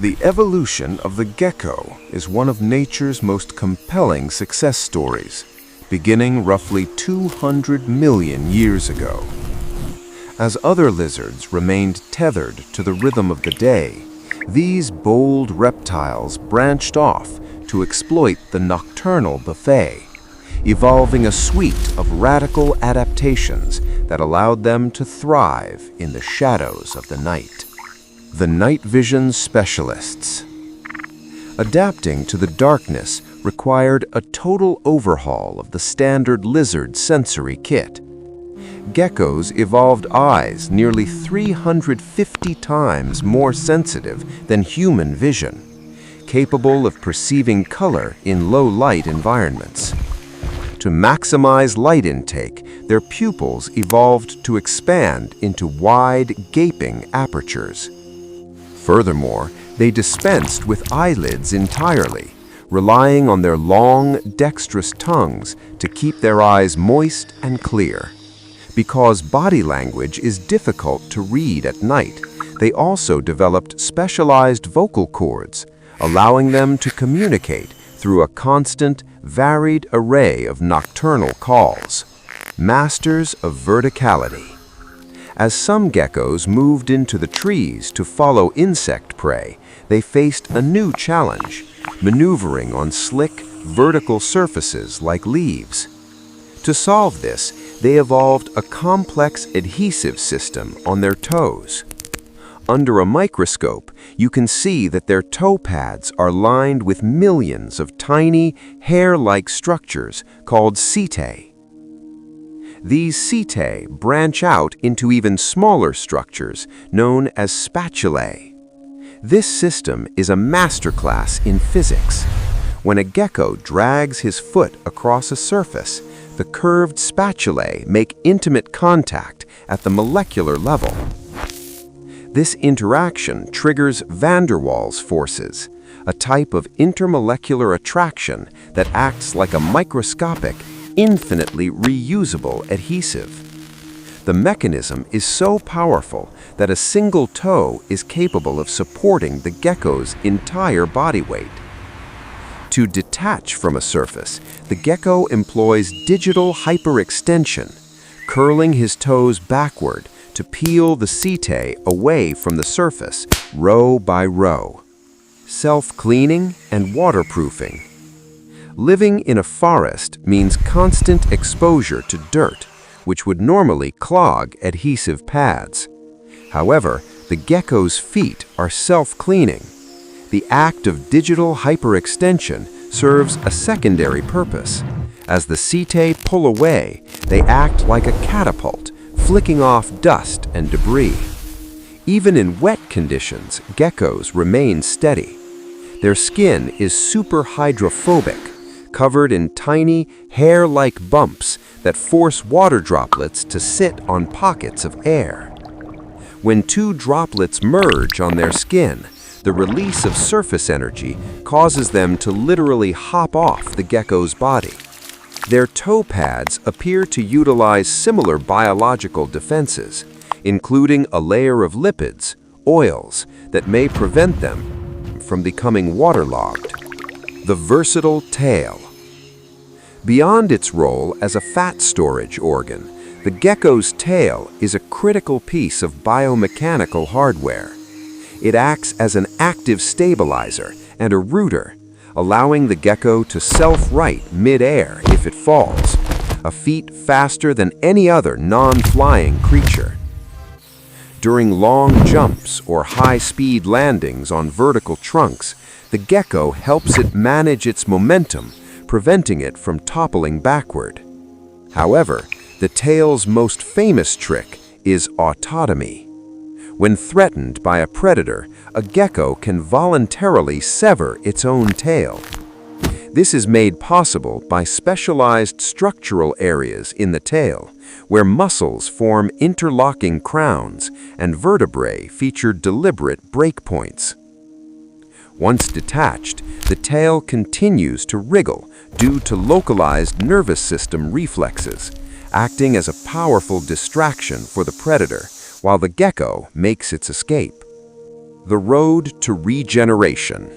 The evolution of the gecko is one of nature's most compelling success stories, beginning roughly 200 million years ago. As other lizards remained tethered to the rhythm of the day, these bold reptiles branched off to exploit the nocturnal buffet, evolving a suite of radical adaptations that allowed them to thrive in the shadows of the night. The night vision specialists. Adapting to the darkness required a total overhaul of the standard lizard sensory kit. Geckos evolved eyes nearly 350 times more sensitive than human vision, capable of perceiving color in low-light environments. To maximize light intake, their pupils evolved to expand into wide, gaping apertures. Furthermore, they dispensed with eyelids entirely, relying on their long, dexterous tongues to keep their eyes moist and clear. Because body language is difficult to read at night, they also developed specialized vocal cords, allowing them to communicate through a constant, varied array of nocturnal calls. Masters of verticality. As some geckos moved into the trees to follow insect prey, they faced a new challenge, maneuvering on slick, vertical surfaces like leaves. To solve this, they evolved a complex adhesive system on their toes. Under a microscope, you can see that their toe pads are lined with millions of tiny, hair-like structures called setae. These setae branch out into even smaller structures known as spatulae. This system is a masterclass in physics. When a gecko drags his foot across a surface, the curved spatulae make intimate contact at the molecular level. This interaction triggers van der Waals forces, a type of intermolecular attraction that acts like a microscopic, infinitely reusable adhesive. The mechanism is so powerful that a single toe is capable of supporting the gecko's entire body weight. To detach from a surface, the gecko employs digital hyperextension, curling his toes backward to peel the setae away from the surface, row by row. Self-cleaning and waterproofing. Living in a forest means constant exposure to dirt, which would normally clog adhesive pads. However, the gecko's feet are self-cleaning. The act of digital hyperextension serves a secondary purpose. As the setae pull away, they act like a catapult, flicking off dust and debris. Even in wet conditions, geckos remain steady. Their skin is super hydrophobic, covered in tiny, hair-like bumps that force water droplets to sit on pockets of air. When two droplets merge on their skin, the release of surface energy causes them to literally hop off the gecko's body. Their toe pads appear to utilize similar biological defenses, including a layer of lipids, oils, that may prevent them from becoming waterlogged. The versatile tail. Beyond its role as a fat storage organ, the gecko's tail is a critical piece of biomechanical hardware. It acts as an active stabilizer and a rooter, allowing the gecko to self-right mid-air if it falls, a feat faster than any other non-flying creature. During long jumps or high-speed landings on vertical trunks, the gecko helps it manage its momentum, preventing it from toppling backward. However, the tail's most famous trick is autotomy. When threatened by a predator, a gecko can voluntarily sever its own tail. This is made possible by specialized structural areas in the tail, where muscles form interlocking crowns and vertebrae feature deliberate breakpoints. Once detached, the tail continues to wriggle due to localized nervous system reflexes, acting as a powerful distraction for the predator, while the gecko makes its escape. The road to regeneration.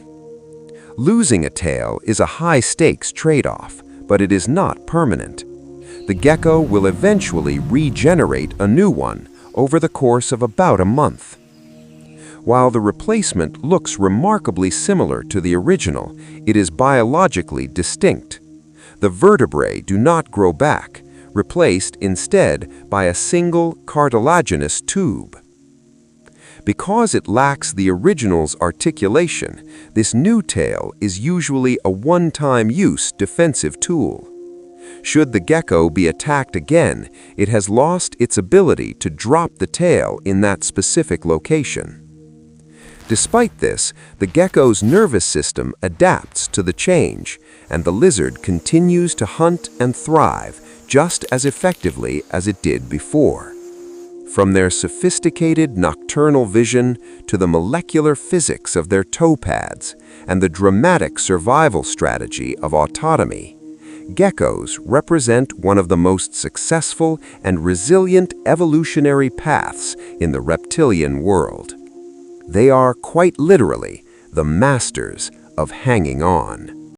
Losing a tail is a high-stakes trade-off, but it is not permanent. The gecko will eventually regenerate a new one over the course of about a month. While the replacement looks remarkably similar to the original, it is biologically distinct. The vertebrae do not grow back, replaced instead by a single cartilaginous tube. Because it lacks the original's articulation, this new tail is usually a one-time use defensive tool. Should the gecko be attacked again, it has lost its ability to drop the tail in that specific location. Despite this, the gecko's nervous system adapts to the change, and the lizard continues to hunt and thrive just as effectively as it did before. From their sophisticated nocturnal vision to the molecular physics of their toe pads and the dramatic survival strategy of autotomy, geckos represent one of the most successful and resilient evolutionary paths in the reptilian world. They are quite literally the masters of hanging on.